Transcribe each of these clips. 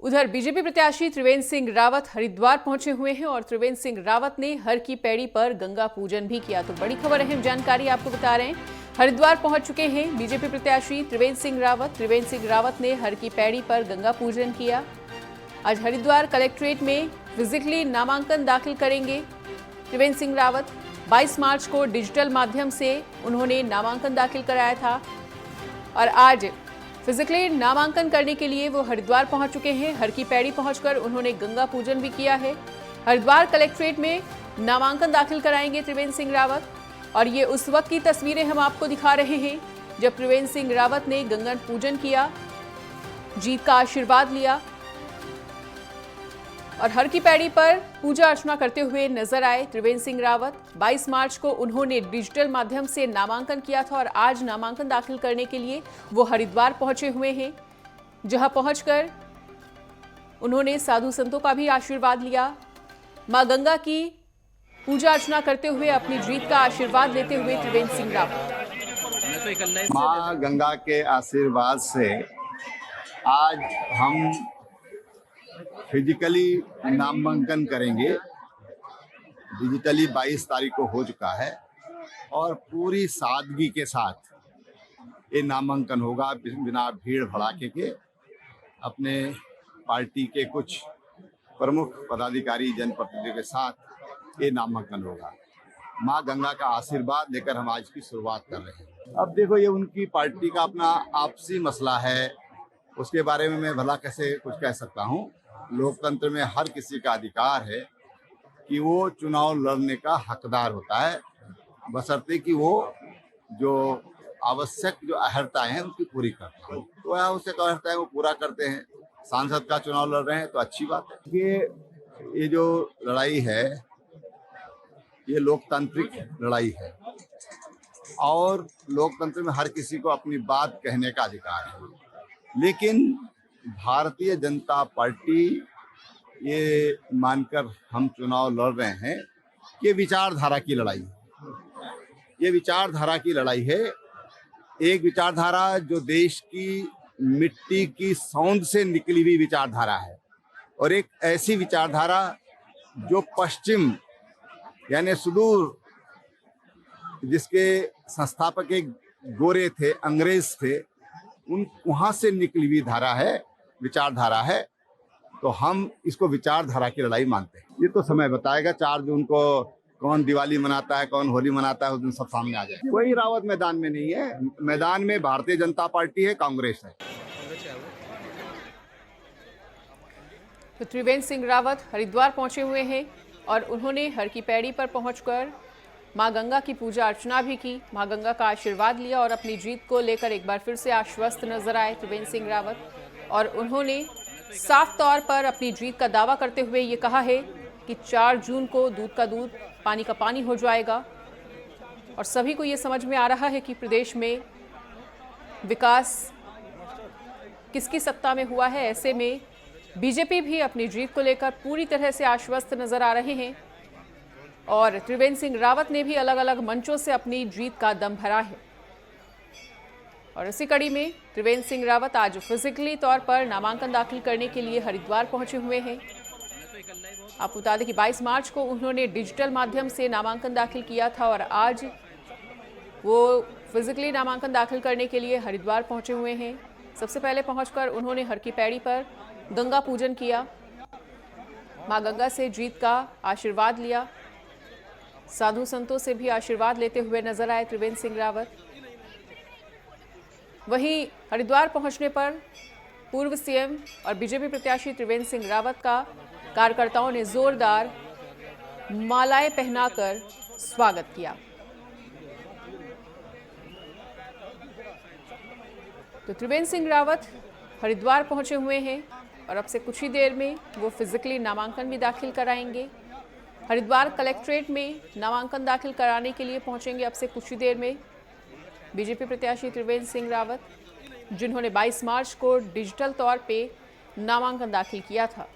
उधर बीजेपी प्रत्याशी त्रिवेंद्र सिंह रावत हरिद्वार पहुंचे हुए हैं और त्रिवेंद्र सिंह रावत ने हर की पैड़ी पर गंगा पूजन भी किया। तो बड़ी खबर अहम जानकारी आपको बता रहे हैं। हरिद्वार पहुंच चुके हैं बीजेपी प्रत्याशी त्रिवेंद्र सिंह रावत। त्रिवेंद्र सिंह रावत ने हर की पैड़ी पर गंगा पूजन किया। आज हरिद्वार कलेक्ट्रेट में फिजिकली नामांकन दाखिल करेंगे त्रिवेंद्र सिंह रावत। 22 मार्च को डिजिटल माध्यम से उन्होंने नामांकन दाखिल कराया था और आज फिजिकली नामांकन करने के लिए वो हरिद्वार पहुंच चुके हैं। हर की पैड़ी पहुंचकर उन्होंने गंगा पूजन भी किया है। हरिद्वार कलेक्ट्रेट में नामांकन दाखिल कराएंगे त्रिवेंद्र सिंह रावत और ये उस वक्त की तस्वीरें हम आपको दिखा रहे हैं जब त्रिवेंद्र सिंह रावत ने गंगा पूजन किया, जीत का आशीर्वाद लिया और हर की पैड़ी पर पूजा अर्चना करते हुए नजर आए त्रिवेंद्र सिंह रावत। 22 मार्च को उन्होंने डिजिटल माध्यम से नामांकन किया था और आज नामांकन दाखिल करने के लिए वो हरिद्वार पहुंचे हुए हैं, जहां पहुंचकर उन्होंने साधु संतों का भी आशीर्वाद लिया। मां गंगा की पूजा अर्चना करते हुए अपनी जीत का आशीर्वाद लेते हुए त्रिवेंद्र सिंह रावत। मां गंगा के आशीर्वाद से आज हम फिजिकली नामांकन करेंगे। डिजिटली 22 तारीख को हो चुका है और पूरी सादगी के साथ ये नामांकन होगा, बिना भीड़ भड़ाके के। अपने पार्टी के कुछ प्रमुख पदाधिकारी जनप्रतिनिधियों के साथ ये नामांकन होगा। मां गंगा का आशीर्वाद लेकर हम आज की शुरुआत कर रहे हैं। अब देखो, ये उनकी पार्टी का अपना आपसी मसला है, उसके बारे में मैं भला कैसे कुछ कह सकता हूँ। लोकतंत्र में हर किसी का अधिकार है कि वो चुनाव लड़ने का हकदार होता है, बशर्ते कि वो जो आवश्यक जो अहर्ताएं हैं उनकी पूरी करता है। तो आवश्यक अहर्ताएं वो पूरा करते हैं। सांसद का चुनाव लड़ रहे हैं तो अच्छी बात है। ये जो लड़ाई है ये लोकतांत्रिक लड़ाई है और लोकतंत्र में हर किसी को अपनी बात कहने का अधिकार है। लेकिन भारतीय जनता पार्टी ये मानकर हम चुनाव लड़ रहे हैं कि विचारधारा की लड़ाई है। ये विचारधारा की लड़ाई है। एक विचारधारा जो देश की मिट्टी की सौंध से निकली हुई विचारधारा है और एक ऐसी विचारधारा जो पश्चिम यानी सुदूर, जिसके संस्थापक एक गोरे थे, अंग्रेज थे, उन वहां से निकली हुई धारा है, विचारधारा है। तो हम इसको विचारधारा की लड़ाई मानते हैं। ये तो समय बताएगा। 4 जून को कौन दिवाली मनाता है, कौन होली मनाता है, उस दिन सब सामने आ जाए। कोई रावत मैदान में नहीं है। मैदान में भारतीय जनता पार्टी है, कांग्रेस है। तो त्रिवेंद्र सिंह रावत हरिद्वार पहुंचे हुए हैं और उन्होंने हर की पैड़ी पर पहुंचकर मां गंगा की पूजा अर्चना भी की, मां गंगा का आशीर्वाद लिया और अपनी जीत को लेकर एक बार फिर से आश्वस्त नजर आए त्रिवेंद्र सिंह रावत। और उन्होंने साफ तौर पर अपनी जीत का दावा करते हुए ये कहा है कि 4 जून को दूध का दूध, पानी का पानी हो जाएगा और सभी को ये समझ में आ रहा है कि प्रदेश में विकास किसकी सत्ता में हुआ है। ऐसे में बीजेपी भी अपनी जीत को लेकर पूरी तरह से आश्वस्त नजर आ रहे हैं और त्रिवेंद्र सिंह रावत ने भी अलग अलग मंचों से अपनी जीत का दम भरा है। और इसी कड़ी में त्रिवेंद्र सिंह रावत आज फिजिकली तौर पर नामांकन दाखिल करने के लिए हरिद्वार पहुंचे हुए हैं। आपको बता दें कि 22 मार्च को उन्होंने डिजिटल माध्यम से नामांकन दाखिल किया था और आज वो फिजिकली नामांकन दाखिल करने के लिए हरिद्वार पहुंचे हुए हैं। सबसे पहले पहुंचकर उन्होंने हर की पैड़ी पर गंगा पूजन किया, मां गंगा से जीत का आशीर्वाद लिया, साधु संतों से भी आशीर्वाद लेते हुए नजर आए त्रिवेंद्र सिंह रावत। वहीं हरिद्वार पहुंचने पर पूर्व सीएम और बीजेपी प्रत्याशी त्रिवेंद्र सिंह रावत का कार्यकर्ताओं ने जोरदार मालाएं पहनाकर स्वागत किया। तो त्रिवेंद्र सिंह रावत हरिद्वार पहुंचे हुए हैं और अब से कुछ ही देर में वो फिजिकली नामांकन भी दाखिल कराएंगे। हरिद्वार कलेक्ट्रेट में नामांकन दाखिल कराने के लिए पहुंचेंगे अब से कुछ ही देर में बीजेपी प्रत्याशी त्रिवेंद्र सिंह रावत, जिन्होंने 22 मार्च को डिजिटल तौर पे नामांकन दाखिल किया था।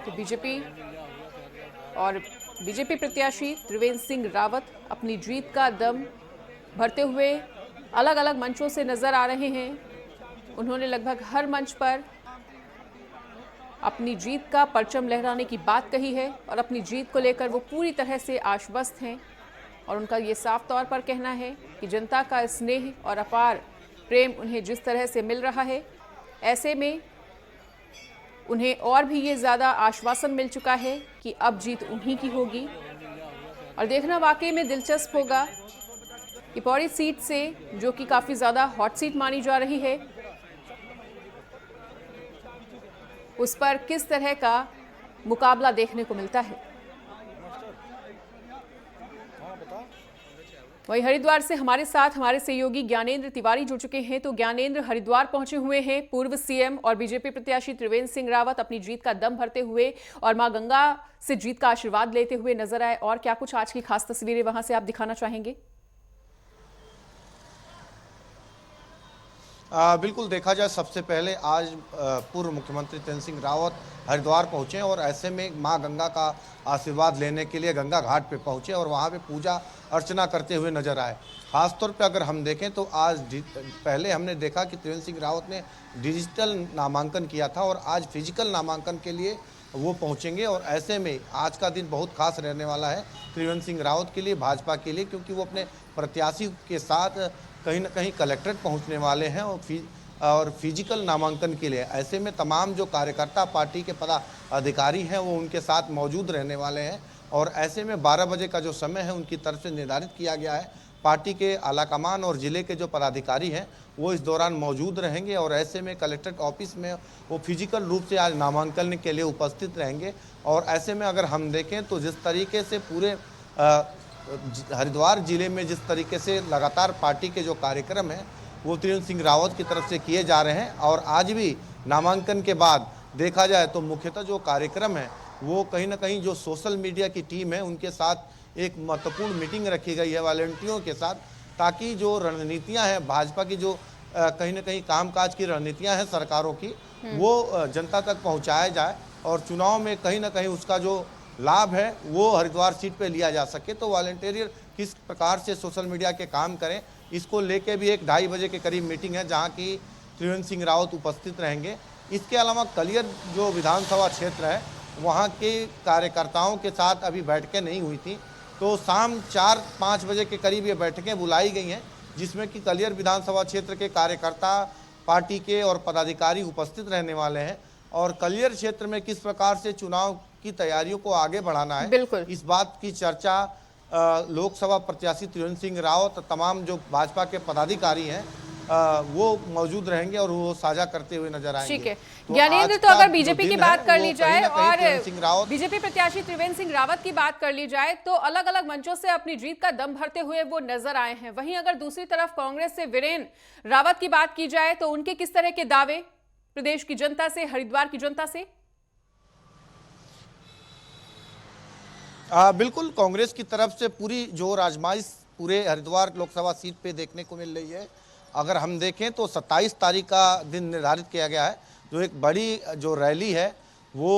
तो बीजेपी प्रत्याशी त्रिवेंद्र सिंह रावत अपनी जीत का दम भरते हुए अलग अलग मंचों से नजर आ रहे हैं। उन्होंने लगभग हर मंच पर अपनी जीत का परचम लहराने की बात कही है और अपनी जीत को लेकर वो पूरी तरह से आश्वस्त हैं और उनका ये साफ तौर पर कहना है कि जनता का स्नेह और अपार प्रेम उन्हें जिस तरह से मिल रहा है, ऐसे में उन्हें और भी ये ज़्यादा आश्वासन मिल चुका है कि अब जीत उन्हीं की होगी। और देखना वाकई में दिलचस्प होगा कि पौड़ी सीट से, जो कि काफ़ी ज़्यादा हॉट सीट मानी जा रही है, उस पर किस तरह का मुकाबला देखने को मिलता है। वहीं हरिद्वार से हमारे साथ हमारे सहयोगी ज्ञानेंद्र तिवारी जुड़ चुके हैं। तो ज्ञानेंद्र, हरिद्वार पहुंचे हुए हैं पूर्व सीएम और बीजेपी प्रत्याशी त्रिवेंद्र सिंह रावत अपनी जीत का दम भरते हुए और मां गंगा से जीत का आशीर्वाद लेते हुए नजर आए, और क्या कुछ आज की खास तस्वीरें वहां से आप दिखाना चाहेंगे? बिल्कुल, देखा जाए सबसे पहले आज पूर्व मुख्यमंत्री त्रिवेंद्र सिंह रावत हरिद्वार पहुंचे और ऐसे में मां गंगा का आशीर्वाद लेने के लिए गंगा घाट पे पहुंचे और वहां पे पूजा अर्चना करते हुए नजर आए। खासतौर पे अगर हम देखें तो आज पहले हमने देखा कि त्रिवेंद्र सिंह रावत ने डिजिटल नामांकन किया था और आज फिजिकल नामांकन के लिए वो पहुंचेंगे और ऐसे में आज का दिन बहुत खास रहने वाला है त्रिवेंद्र सिंह रावत के लिए, भाजपा के लिए, क्योंकि वो अपने प्रत्याशी के साथ कहीं ना कहीं कलेक्ट्रेट पहुंचने वाले हैं और फिजिकल नामांकन के लिए। ऐसे में तमाम जो कार्यकर्ता पार्टी के पदाधिकारी हैं वो उनके साथ मौजूद रहने वाले हैं और ऐसे में 12 बजे का जो समय है उनकी तरफ से निर्धारित किया गया है। पार्टी के आलाकमान और ज़िले के जो पदाधिकारी हैं वो इस दौरान मौजूद रहेंगे और ऐसे में कलेक्ट्रेट ऑफिस में वो फिजिकल रूप से आज नामांकन के लिए उपस्थित रहेंगे। और ऐसे में अगर हम देखें तो जिस तरीके से पूरे हरिद्वार जिले में जिस तरीके से लगातार पार्टी के जो कार्यक्रम हैं वो त्रिवेंद्र सिंह रावत की तरफ से किए जा रहे हैं और आज भी नामांकन के बाद देखा जाए तो मुख्यतः जो कार्यक्रम है वो कहीं ना कहीं जो सोशल मीडिया की टीम है उनके साथ एक महत्वपूर्ण मीटिंग रखी गई है वॉलंटियरों के साथ, ताकि जो रणनीतियां हैं भाजपा की, जो कहीं ना कहीं कामकाज की रणनीतियां हैं सरकारों की, वो जनता तक पहुंचाया जाए और चुनाव में कहीं ना कहीं उसका जो लाभ है वो हरिद्वार सीट पे लिया जा सके। तो वॉलंटियर किस प्रकार से सोशल मीडिया के काम करें, इसको लेके भी एक 2:30 बजे के करीब मीटिंग है जहां की त्रिवेंद्र सिंह रावत उपस्थित रहेंगे। इसके अलावा कलियर जो विधानसभा क्षेत्र है वहां के कार्यकर्ताओं के साथ अभी बैठकें नहीं हुई थी, तो शाम 4-5 बजे के करीब ये बैठकें बुलाई गई हैं जिसमें कि कलियर विधानसभा क्षेत्र के कार्यकर्ता, पार्टी के और पदाधिकारी उपस्थित रहने वाले हैं और कलियर क्षेत्र में किस प्रकार से चुनाव की तैयारियों को आगे बढ़ाना है, इस बात की चर्चा लोकसभा प्रत्याशी त्रिवेंद्र सिंह रावत, तमाम जो भाजपा के पदाधिकारी हैं वो मौजूद रहेंगे और वो साझा करते हुए नजर आएंगे। ठीक है ज्ञानेंद्र, तो अगर बीजेपी की बात कर ली जाए और बीजेपी प्रत्याशी त्रिवेंद्र सिंह रावत की बात कर ली जाए तो अलग अलग मंचों से अपनी जीत का दम भरते हुए वो नजर आए हैं। वहीं अगर दूसरी तरफ कांग्रेस से वीरेंद्र रावत की बात की जाए तो उनके किस तरह के दावे प्रदेश की जनता से, हरिद्वार की जनता से? बिल्कुल, कांग्रेस की तरफ से पूरी जोर आजमाइश पूरे हरिद्वार लोकसभा सीट पे देखने को मिल रही है। अगर हम देखें तो 27 तारीख का दिन निर्धारित किया गया है, जो एक बड़ी जो रैली है वो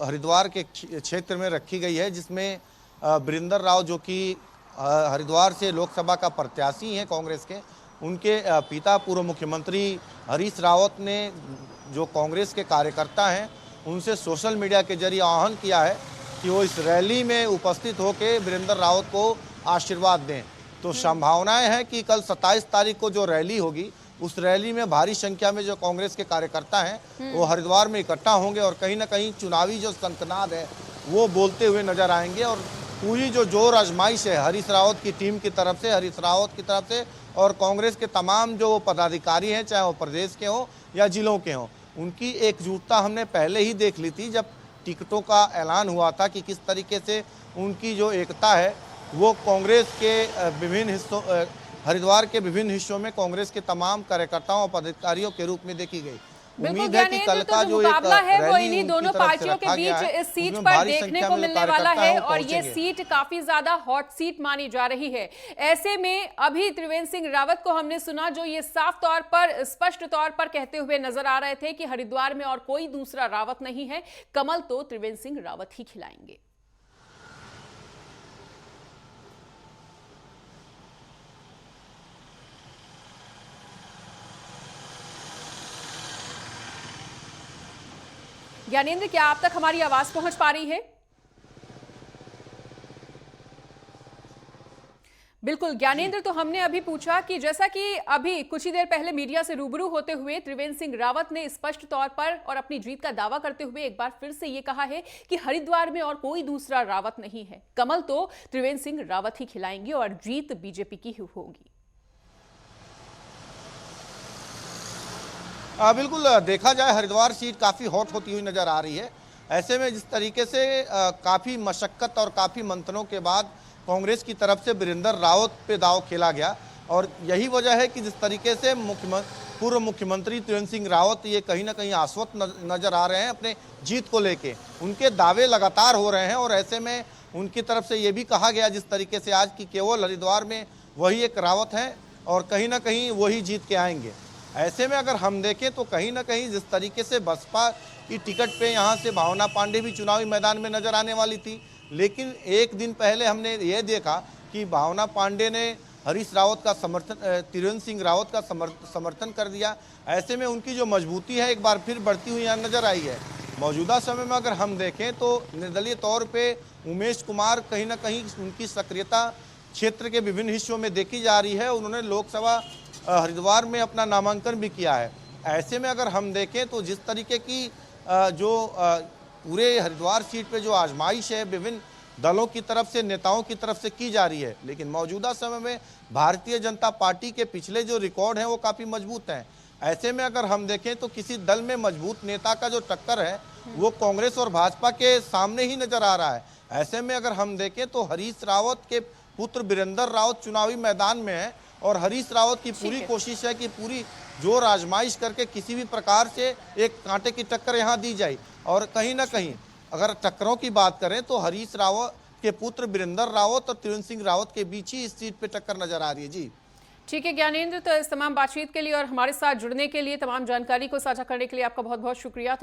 हरिद्वार के क्षेत्र में रखी गई है, जिसमें वीरेंद्र राव जो कि हरिद्वार से लोकसभा का प्रत्याशी हैं कांग्रेस के, उनके पिता पूर्व मुख्यमंत्री हरीश रावत ने जो कांग्रेस के कार्यकर्ता हैं उनसे सोशल मीडिया के जरिए आह्वान किया है कि वो इस रैली में उपस्थित होकर वीरेंद्र रावत को आशीर्वाद दें। तो संभावनाएं हैं कि कल 27 तारीख को जो रैली होगी उस रैली में भारी संख्या में जो कांग्रेस के कार्यकर्ता हैं वो हरिद्वार में इकट्ठा होंगे और कहीं ना कहीं चुनावी जो शंखनाद है वो बोलते हुए नजर आएंगे। और पूरी जो जोर आजमाइश है हरीश रावत की टीम की तरफ से, हरीश रावत की तरफ से और कांग्रेस के तमाम जो पदाधिकारी हैं, चाहे वो प्रदेश के हों या जिलों के हों, उनकी एकजुटता हमने पहले ही देख ली थी जब टिकटों का ऐलान हुआ था कि किस तरीके से उनकी जो एकता है वो कांग्रेस के विभिन्न हिस्सों, हरिद्वार के विभिन्न हिस्सों में कांग्रेस के तमाम कार्यकर्ताओं और पदाधिकारियों के रूप में देखी गई। उम्मीद है कि कल का जो मुकाबला है वो इन्हीं दोनों पार्टियों के बीच इस सीट पर देखने को मिलने वाला है और ये सीट काफी ज्यादा हॉट सीट मानी जा रही है। ऐसे में अभी त्रिवेंद्र सिंह रावत को हमने सुना जो ये साफ तौर पर, स्पष्ट तौर पर कहते हुए नजर आ रहे थे कि हरिद्वार में और कोई दूसरा रावत नहीं है, कमल तो त्रिवेंद्र सिंह रावत ही खिलाएंगे। ज्ञानेंद्र, क्या आप तक हमारी आवाज पहुंच पा रही है? बिल्कुल ज्ञानेंद्र, तो हमने अभी पूछा कि जैसा कि अभी कुछ ही देर पहले मीडिया से रूबरू होते हुए त्रिवेंद्र सिंह रावत ने स्पष्ट तौर पर और अपनी जीत का दावा करते हुए एक बार फिर से ये कहा है कि हरिद्वार में और कोई दूसरा रावत नहीं है, कमल तो त्रिवेंद्र सिंह रावत ही खिलाएंगे और जीत बीजेपी की ही होगी। बिल्कुल, देखा जाए हरिद्वार सीट काफ़ी हॉट होती हुई नज़र आ रही है। ऐसे में जिस तरीके से काफ़ी मशक्क़त और काफ़ी मंथनों के बाद कांग्रेस की तरफ से वीरेंद्र रावत पे दाव खेला गया, और यही वजह है कि जिस तरीके से पूर्व मुख्यमंत्री त्रिवेंद्र सिंह रावत ये कहीं ना कहीं आश्वस्त नज़र आ रहे हैं अपने जीत को लेके। उनके दावे लगातार हो रहे हैं और ऐसे में उनकी तरफ से ये भी कहा गया जिस तरीके से आज की केवल हरिद्वार में वही एक रावत हैं और कहीं ना कहीं वही जीत के आएंगे। ऐसे में अगर हम देखें तो कहीं ना कहीं जिस तरीके से बसपा की टिकट पे यहाँ से भावना पांडे भी चुनावी मैदान में नजर आने वाली थी, लेकिन एक दिन पहले हमने ये देखा कि भावना पांडे ने हरीश रावत का समर्थन, त्रिवेंद्र सिंह रावत का समर्थन कर दिया। ऐसे में उनकी जो मजबूती है एक बार फिर बढ़ती हुई यहाँ नजर आई है। मौजूदा समय में अगर हम देखें तो निर्दलीय तौर पे उमेश कुमार कहीं ना कहीं उनकी सक्रियता क्षेत्र के विभिन्न हिस्सों में देखी जा रही है। उन्होंने लोकसभा हरिद्वार में अपना नामांकन भी किया है। ऐसे में अगर हम देखें तो जिस तरीके की पूरे हरिद्वार सीट पे जो आजमाइश है विभिन्न दलों की तरफ से, नेताओं की तरफ से की जा रही है, लेकिन मौजूदा समय में भारतीय जनता पार्टी के पिछले जो रिकॉर्ड हैं वो काफ़ी मजबूत हैं। ऐसे में अगर हम देखें तो किसी दल में मजबूत नेता का जो टक्कर है वो कांग्रेस और भाजपा के सामने ही नजर आ रहा है। ऐसे में अगर हम देखें तो हरीश रावत के पुत्र वीरेंद्र रावत चुनावी मैदान में है और हरीश रावत की पूरी कोशिश है कि पूरी जोर आजमाइश करके किसी भी प्रकार से एक कांटे की टक्कर यहाँ दी जाए। और कहीं ना कहीं अगर टक्करों की बात करें तो हरीश रावत के पुत्र वीरेंद्र रावत और त्रिवेंद्र सिंह रावत के बीच ही इस सीट पे टक्कर नजर आ रही है। जी ठीक है ज्ञानेंद्र, तो इस तमाम बातचीत के लिए और हमारे साथ जुड़ने के लिए, तमाम जानकारी को साझा करने के लिए आपका बहुत बहुत शुक्रिया। तो